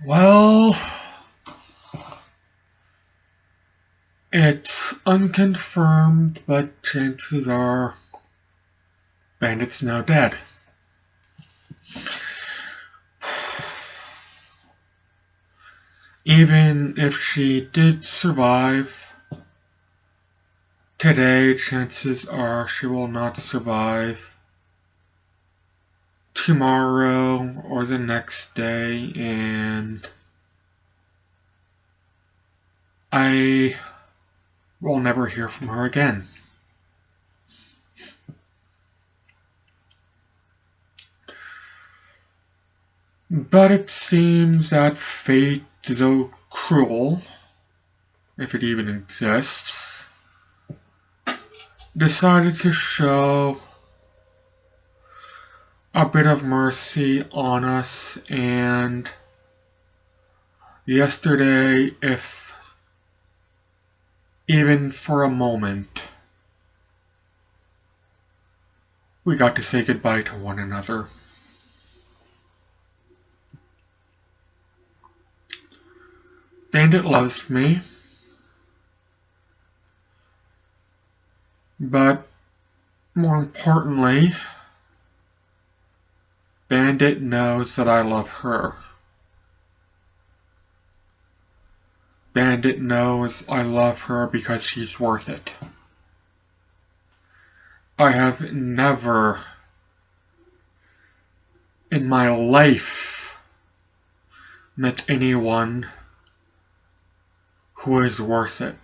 Well, it's unconfirmed, but chances are Bandit's now dead. Even if she did survive today, chances are she will not survive tomorrow or the next day, and I will never hear from her again. But it seems that fate, though cruel, if it even exists, decided to show a bit of mercy on us, and yesterday, if even for a moment, we got to say goodbye to one another. Bandit loves me, but more importantly, Bandit knows that I love her. Bandit knows I love her because she's worth it. I have never in my life met anyone who is worth it.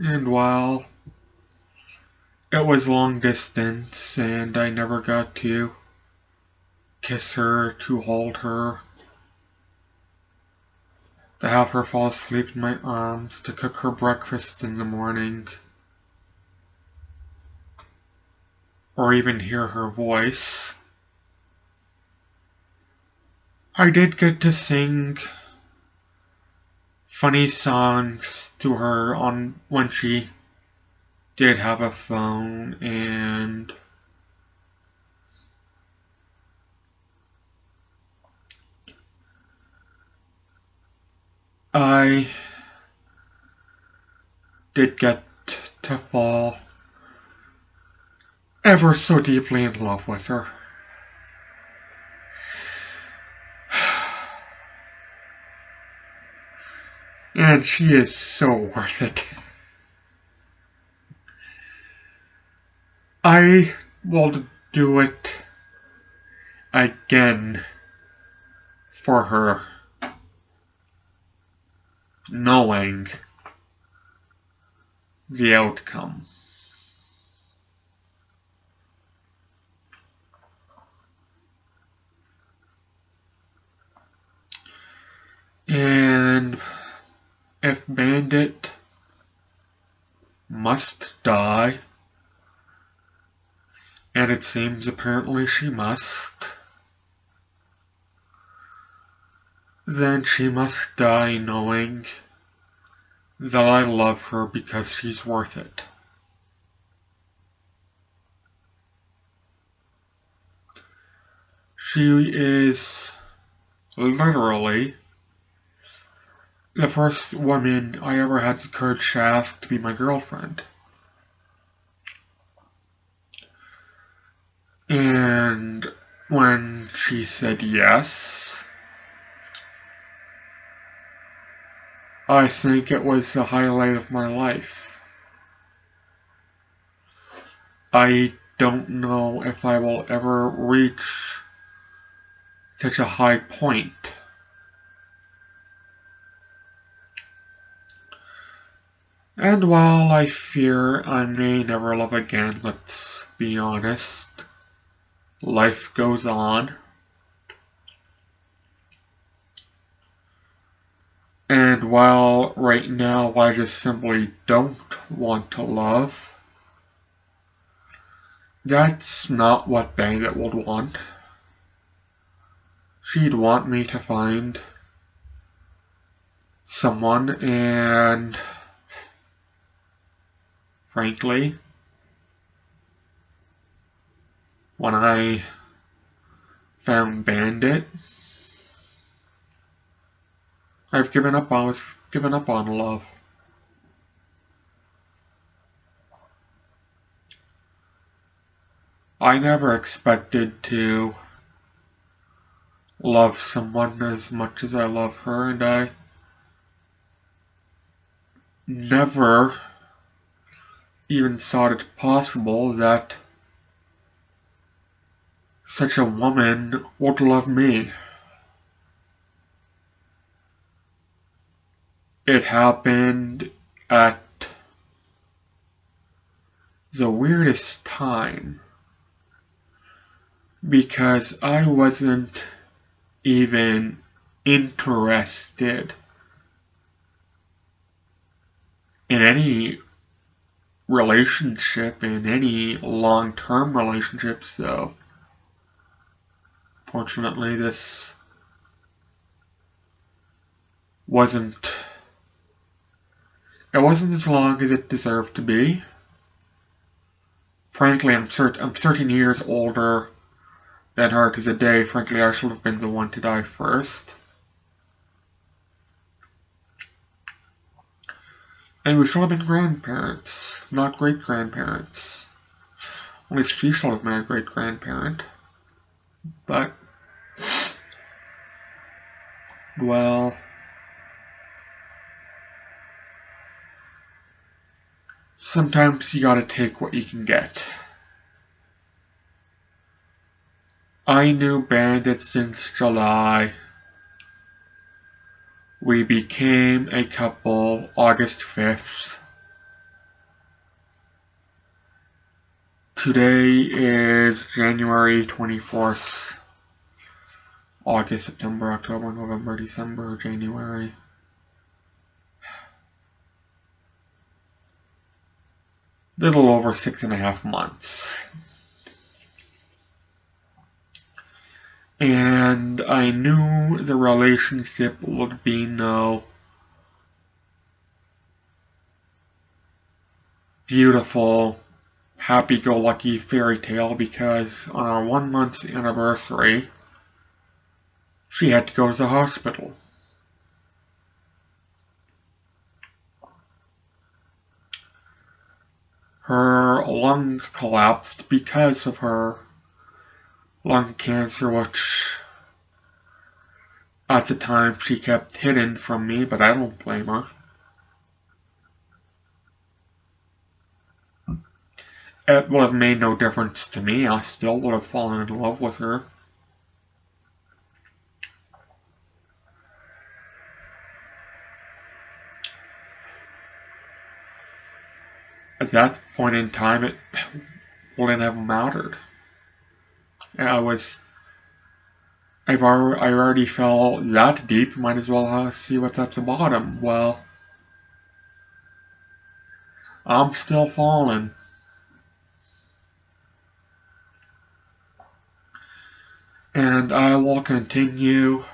And while it was long distance and I never got to kiss her, to hold her, to have her fall asleep in my arms, to cook her breakfast in the morning, or even hear her voice, I did get to sing funny songs to her on when she did have a phone, and I did get to fall ever so deeply in love with her. And she is so worth it. I will do it again for her, knowing the outcome. And if Bandit must die, and it seems apparently she must, then she must die knowing that I love her because she's worth it. She is literally the first woman I ever had the courage to ask to be my girlfriend. And when she said yes, I think it was the highlight of my life. I don't know if I will ever reach such a high point. And while I fear I may never love again, let's be honest, life goes on. And while right now I just simply don't want to love, that's not what Bandit would want. She'd want me to find someone, and frankly, when I found Bandit, I've given up. I was given up on love. I never expected to love someone as much as I love her, and I never even thought it possible that such a woman would love me. It happened at the weirdest time because I wasn't even interested in any relationship, in any long-term relationship, so fortunately this wasn't as long as it deserved to be. Frankly, I'm 13 years older than her to the day. Frankly, I should have been the one to die first. And we should have been grandparents, not great-grandparents. At least she should have been a great-grandparent. But, well, sometimes you gotta take what you can get. I knew Bandit since July. We became a couple August 5th. Today is January 24th. August, September, October, November, December, January. Little over 6.5 months. And I knew the relationship would be no beautiful, happy-go-lucky fairy tale because on our 1-month anniversary, she had to go to the hospital. Her lung collapsed because of her lung cancer, which at the time she kept hidden from me, but I don't blame her. It would have made no difference to me. I still would have fallen in love with her. At that point in time, it wouldn't have mattered. I already fell that deep, might as well see what's at the bottom. Well, I'm still falling. And I will continue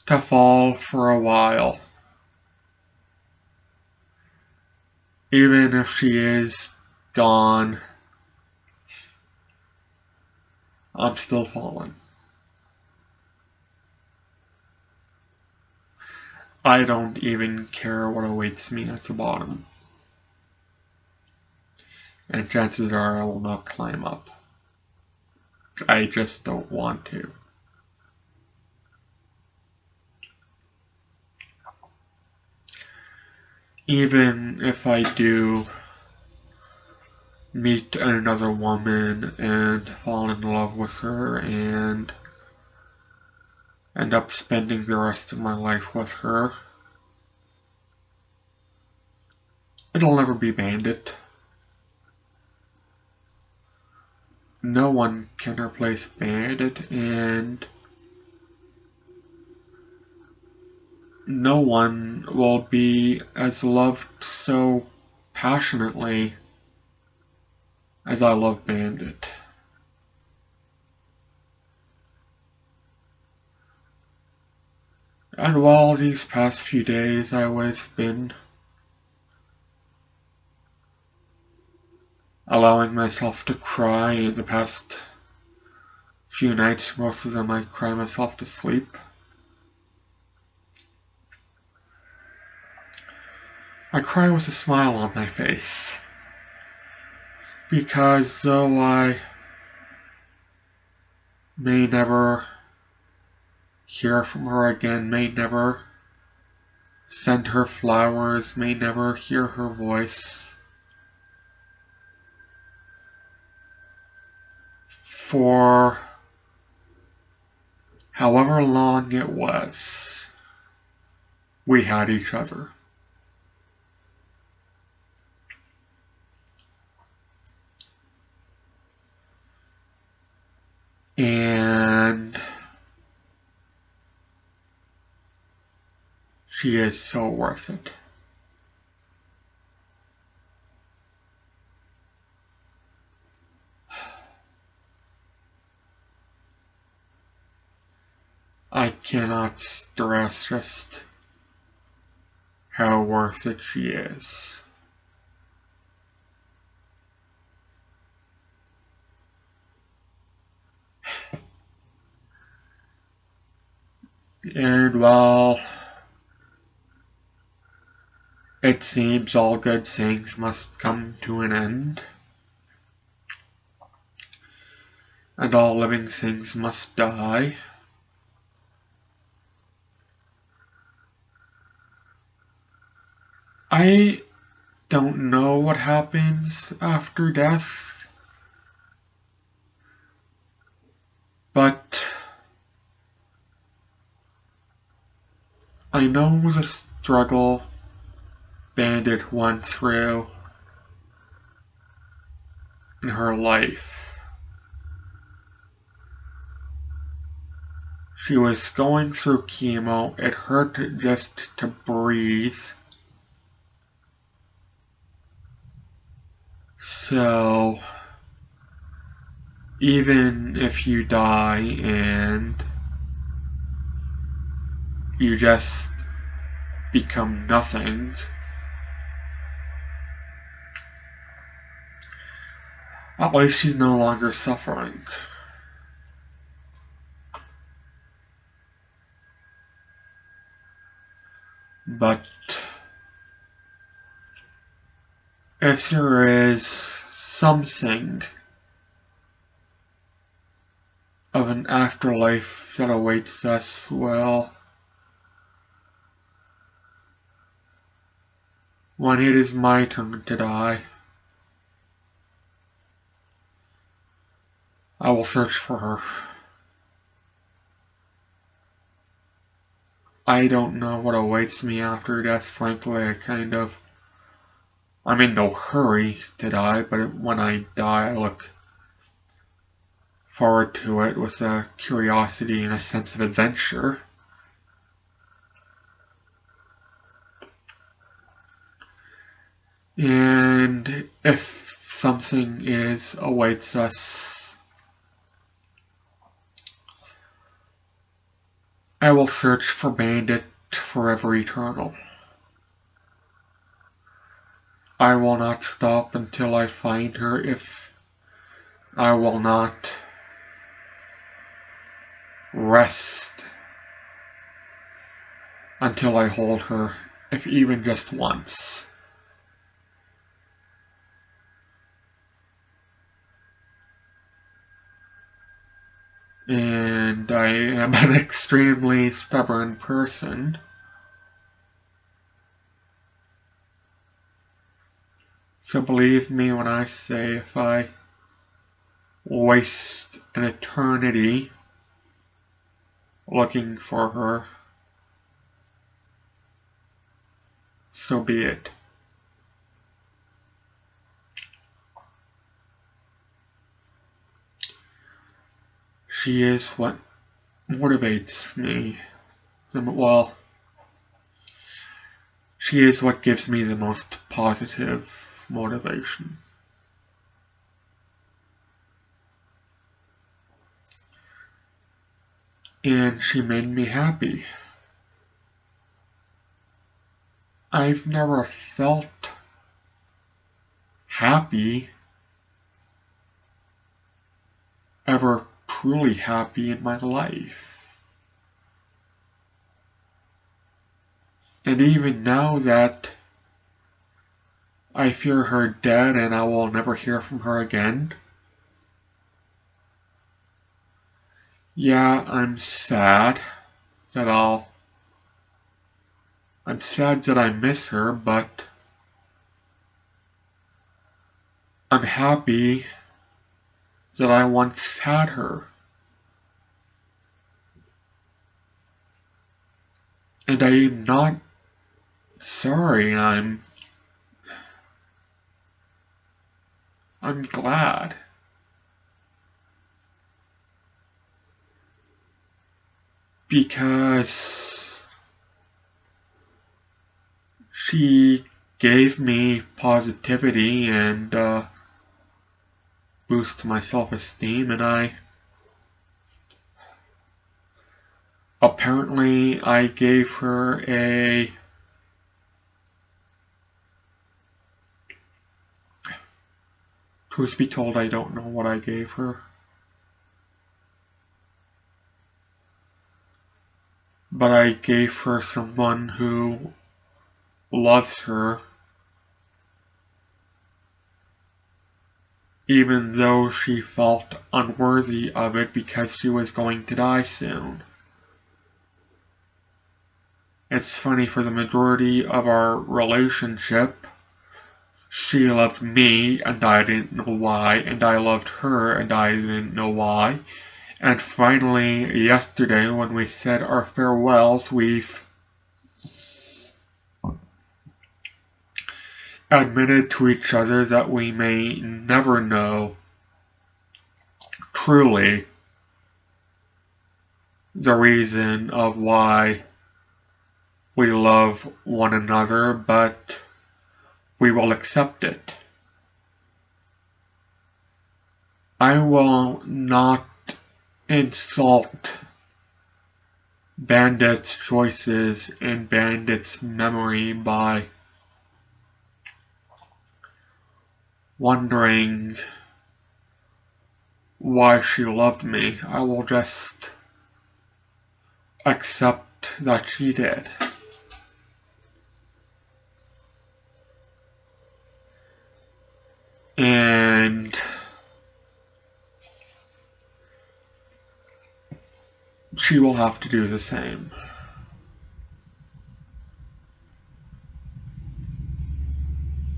to fall for a while. Even if she is gone, I'm still falling. I don't even care what awaits me at the bottom. And chances are I will not climb up. I just don't want to. Even if I do meet another woman and fall in love with her and end up spending the rest of my life with her, it'll never be Bandit. No one can replace Bandit, and no one will be as loved so passionately as I love Bandit. And while these past few days allowing myself to cry the past few nights. Most of them I cry myself to sleep. I cry with a smile on my face. Because though I may never hear from her again, may never send her flowers, may never hear her voice, for however long it was, we had each other. And she is so worth it. I cannot stress just how worth it she is. And while it seems all good things must come to an end, and all living things must die, I don't know what happens after death, but I know the struggle Bandit went through in her life. She was going through chemo. It hurt just to breathe. So, even if you die and you just become nothing, at least she's no longer suffering. But if there is something of an afterlife that awaits us, well, when it is my turn to die, I will search for her. I don't know what awaits me after death, frankly. I'm in no hurry to die, but when I die, I look forward to it with a curiosity and a sense of adventure. And if something awaits us, I will search for Bandit forever eternal. I will not stop until I find her. If I will not rest until I hold her, if even just once. And I am an extremely stubborn person. So believe me when I say if I waste an eternity looking for her, so be it. She is what motivates me. Well, she is what gives me the most positive motivation. And she made me happy. I've never felt happy never truly happy in my life. And even now that I fear her dead and I will never hear from her again, yeah, I'm sad that I miss her, but I'm happy that I once had her. And I'm not sorry, I'm glad. Because she gave me positivity and boost my self-esteem, and I gave her a truth be told, I don't know what I gave her. But I gave her someone who loves her, even though she felt unworthy of it because she was going to die soon. It's funny, for the majority of our relationship, she loved me and I didn't know why, and I loved her and I didn't know why. And finally, yesterday, when we said our farewells, we've admitted to each other that we may never know truly the reason of why we love one another, but we will accept it. I will not insult Bandit's choices and Bandit's memory by wondering why she loved me. I will just accept that she did. And she will have to do the same.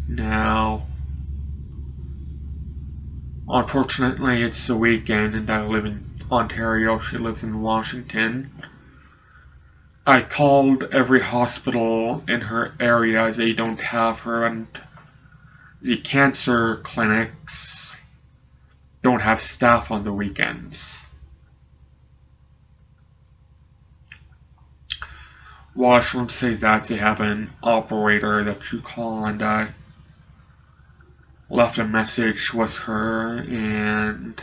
Now, unfortunately, it's the weekend and I live in Ontario. She lives in Washington. I called every hospital in her area. They don't have her, and the cancer clinics don't have staff on the weekends. Well, I shouldn't say that. They have an operator that you call, and I left a message with her, and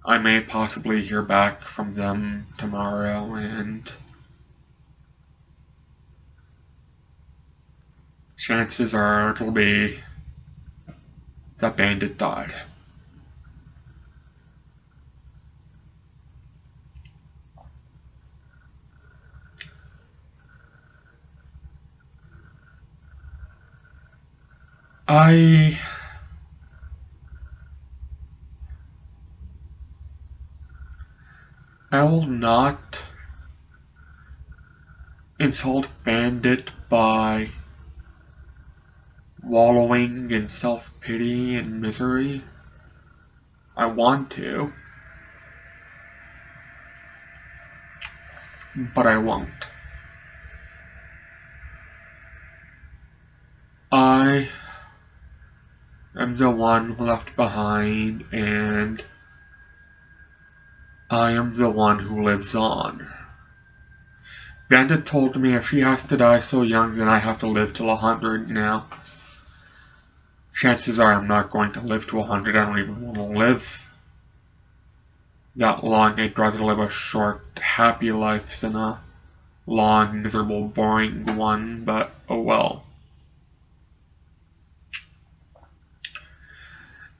I may possibly hear back from them tomorrow, and chances are it'll be that Bandit died. I will not insult Bandit by wallowing in self-pity and misery. I want to, but I won't. I am the one left behind, and I am the one who lives on. Bandit told me if she has to die so young, then I have to live till 100 now. Chances are I'm not going to live to 100. I don't even want to live that long. I'd rather live a short, happy life than a long, miserable, boring one, but oh well.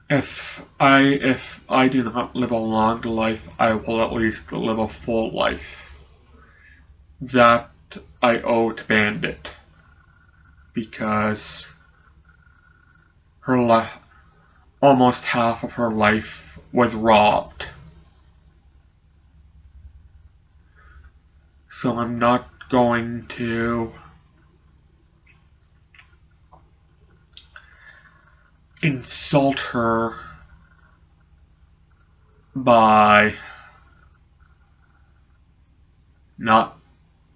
If I do not live a long life, I will at least live a full life. That I owe to Bandit because her almost half of her life was robbed. So I'm not going to insult her by not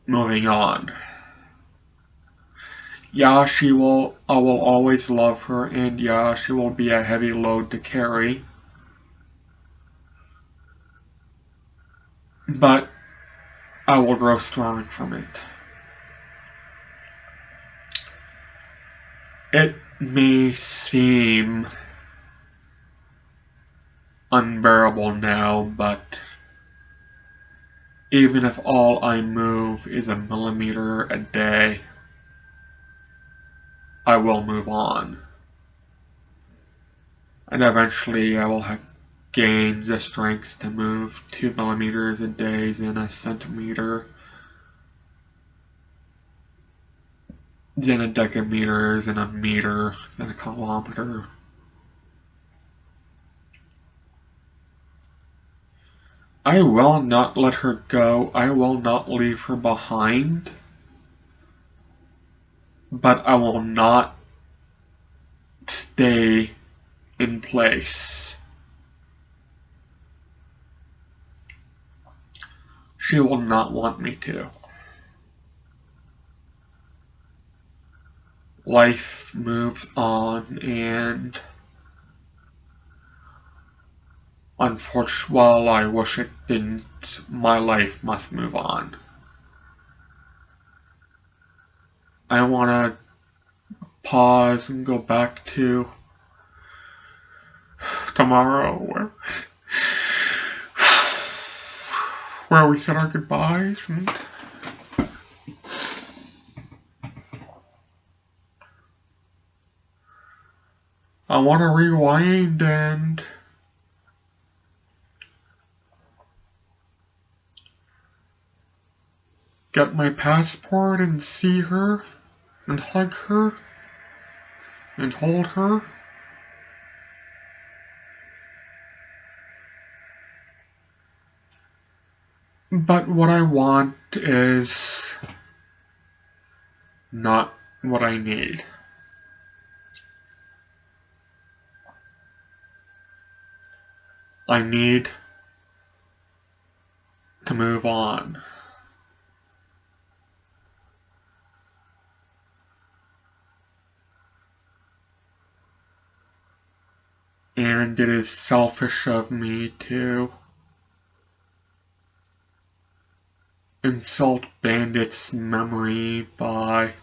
moving on. Yeah, I will always love her, and yeah, she will be a heavy load to carry. But I will grow strong from it. It may seem unbearable now, but even if all I move is a millimeter a day, I will move on. And eventually I will gain the strength to move 2 millimeters a day in a centimeter, then a decameter, then a meter, then a kilometer. I will not let her go. I will not leave her behind. But I will not stay in place. She will not want me to. Life moves on, and unfortunately, while I wish it didn't, my life must move on. I want to pause and go back to tomorrow where we said our goodbyes, and I want to rewind and get my passport and see her and hug her and hold her. But what I want is not what I need. I need to move on. And it is selfish of me to insult Bandit's memory by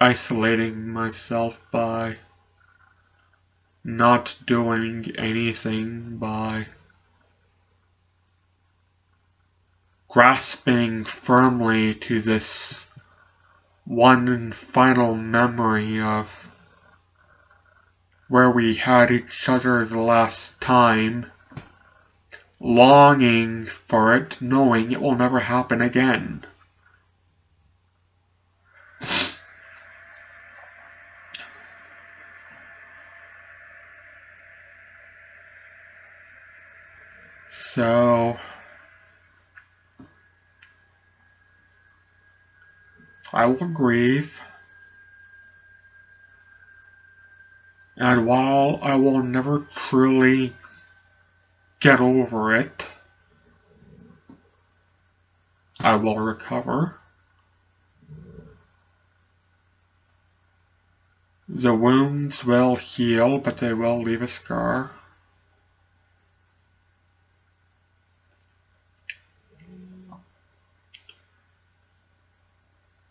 isolating myself, by not doing anything, by grasping firmly to this one final memory of where we had each other the last time, longing for it, knowing it will never happen again. So I will grieve, and while I will never truly get over it, I will recover. The wounds will heal, but they will leave a scar.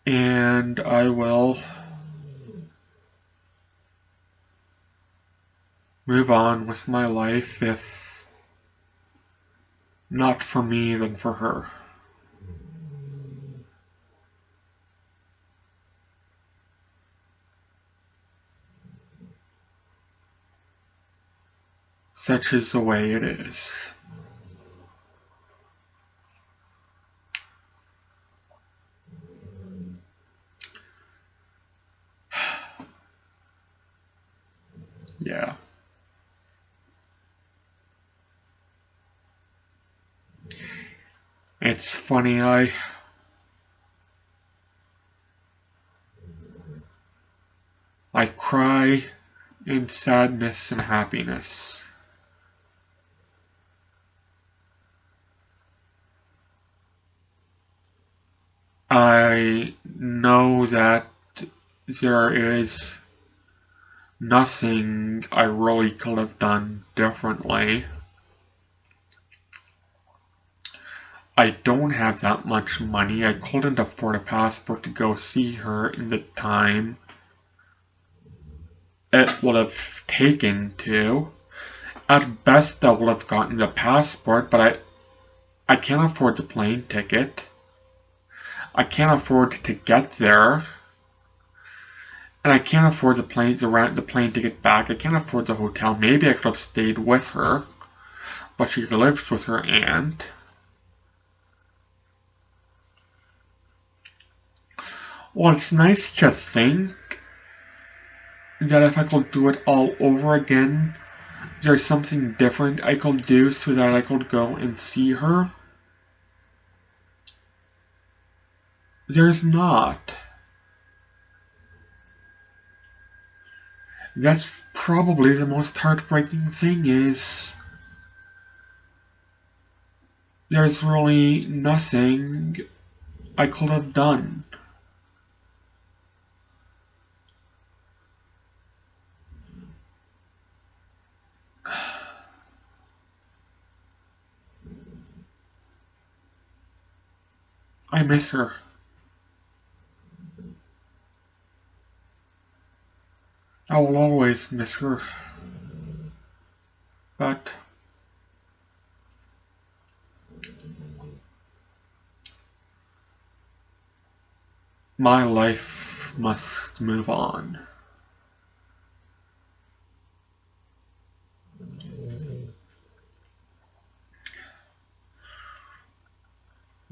And I will move on with my life, if not for me, then for her. Such is the way it is. Yeah. It's funny, I cry in sadness and happiness. I know that there is nothing I really could have done differently. I don't have that much money. I couldn't afford a passport to go see her in the time it would have taken to. At best, I would have gotten the passport, but I can't afford the plane ticket. I can't afford to get there. And I can't afford the plane ticket back. I can't afford the hotel. Maybe I could have stayed with her, but she lives with her aunt. Well, it's nice to think that if I could do it all over again, there's something different I could do so that I could go and see her. There's not. That's probably the most heartbreaking thing is there's really nothing I could have done. I miss her. I will always miss her. But my life must move on.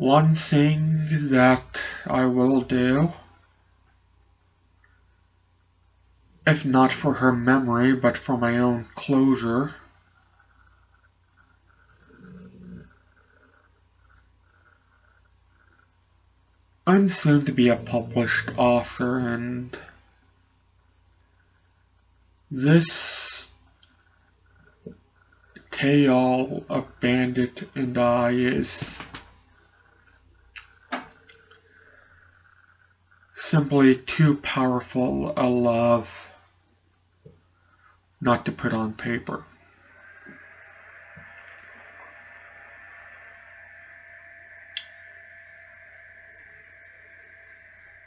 One thing that I will do, if not for her memory but for my own closure, I'm soon to be a published author, and this tale of Bandit and I is simply too powerful a love not to put on paper.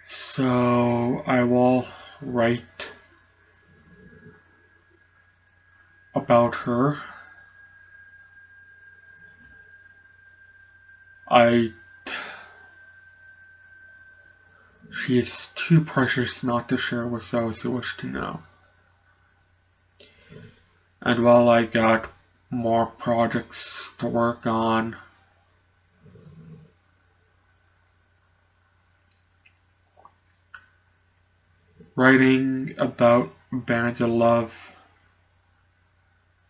So I will write about her. She is too precious not to share with those who wish to know. And while I got more projects to work on, writing about Bandit love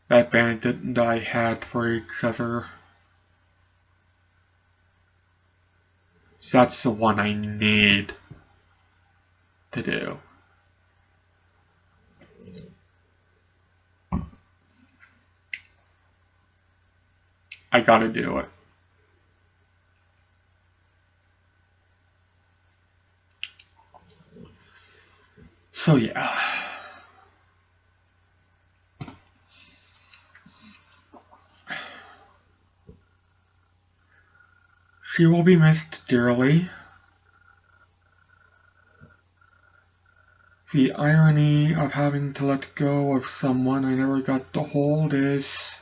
that Bandit and I had for each other, that's the one I need to do. I gotta do it. So yeah. She will be missed dearly. The irony of having to let go of someone I never got to hold is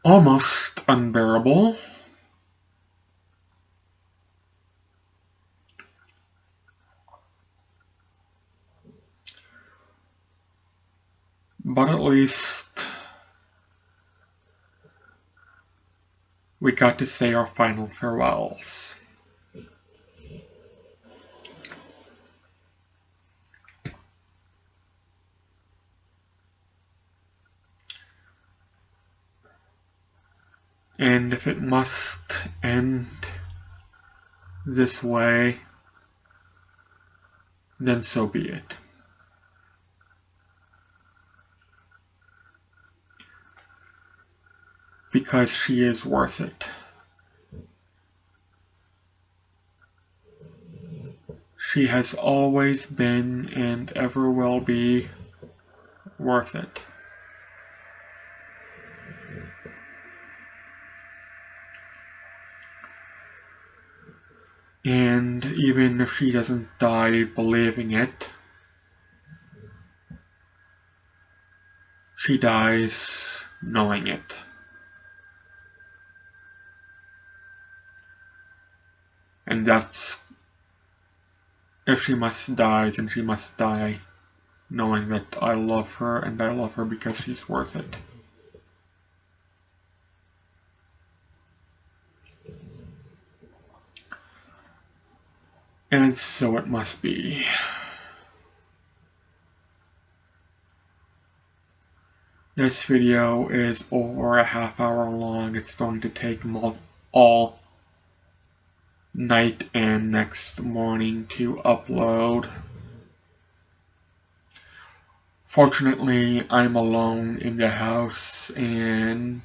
almost unbearable. But at least we got to say our final farewells. And if it must end this way, then so be it. Because she is worth it. She has always been and ever will be worth it. And even if she doesn't die believing it, she dies knowing it. And that's, if she must die, then she must die knowing that I love her, and I love her because she's worth it. And so it must be. This video is over a half-hour long. It's going to take all night and next morning to upload. Fortunately, I'm alone in the house, and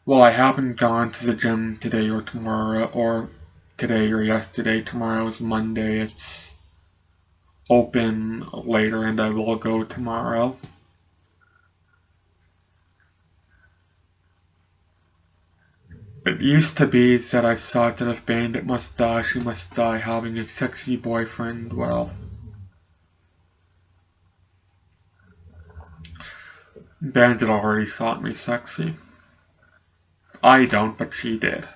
well, I haven't gone to the gym today or tomorrow, or today or yesterday. Tomorrow is Monday. It's open later, and I will go tomorrow. It used to be that I thought that if Bandit must die, she must die having a sexy boyfriend. Well, Bandit already thought me sexy. I don't, but she did.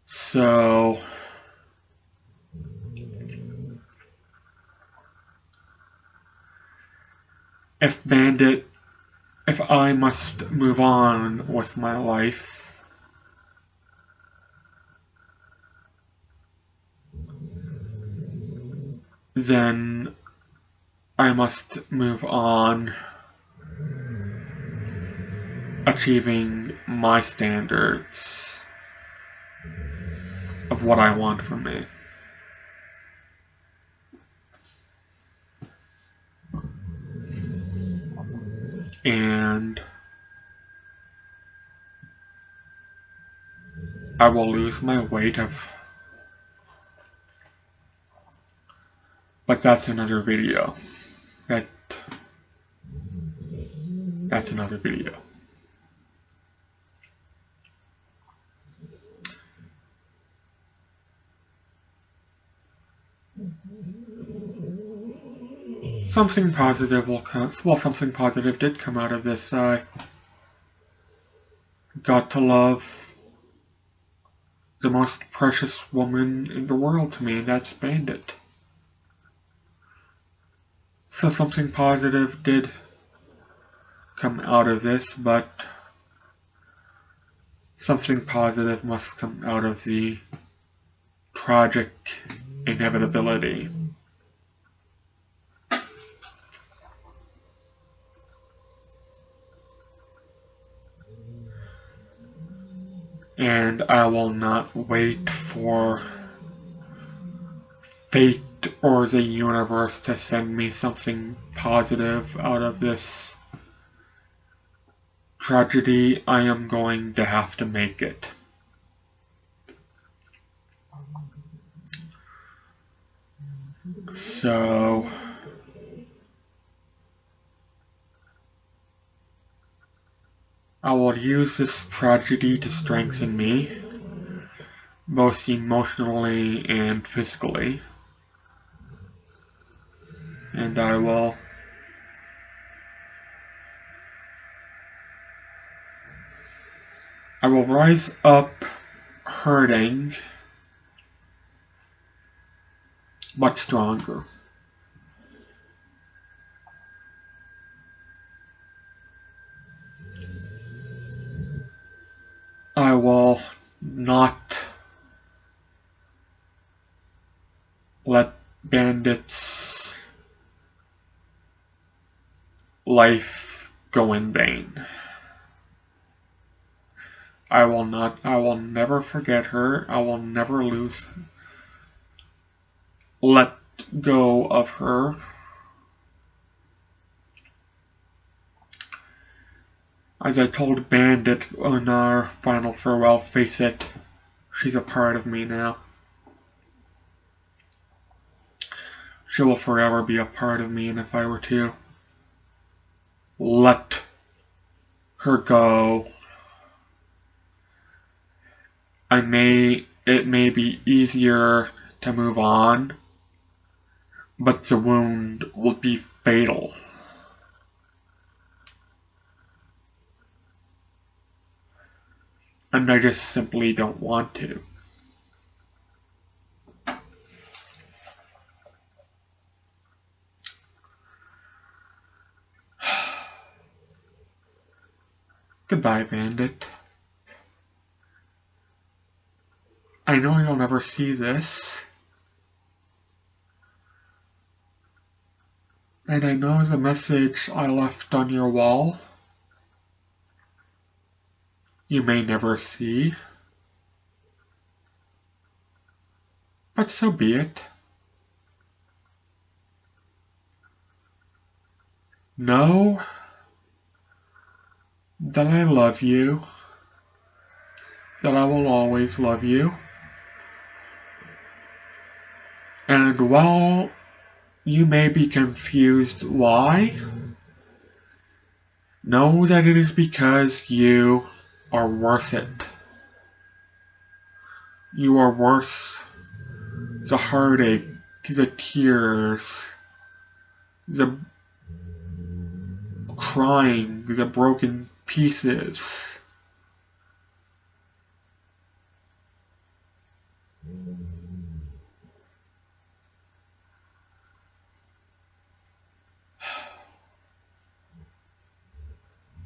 So, if I must move on with my life, then I must move on achieving my standards of what I want from me. And I will lose my weight but that's another video. That's another video. Something positive will come. Well, something positive did come out of this. I got to love the most precious woman in the world to me, and that's Bandit. So something positive did come out of this, but something positive must come out of the tragic inevitability. And I will not wait for fate or the universe to send me something positive out of this tragedy. I am going to have to make it. So I will use this tragedy to strengthen me, both emotionally and physically. And I will rise up hurting but stronger. I will not let Bandit's life go in vain. I will never forget her. I will never let go of her. As I told Bandit in our final farewell, face it, she's a part of me now. She will forever be a part of me, and if I were to let her go, it may be easier to move on, but the wound will be fatal. And I just simply don't want to. Goodbye, Bandit. I know you'll never see this. And I know the message I left on your wall you may never see. But so be it. Know that I love you, that I will always love you. And while you may be confused why, know that it is because you are worth it. You are worth the heartache, the tears, the crying, the broken pieces.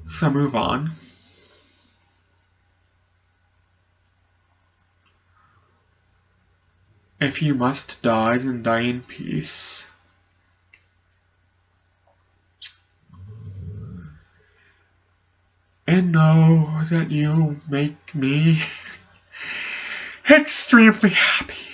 So move on. If you must die, then die in peace. And know that you make me extremely happy.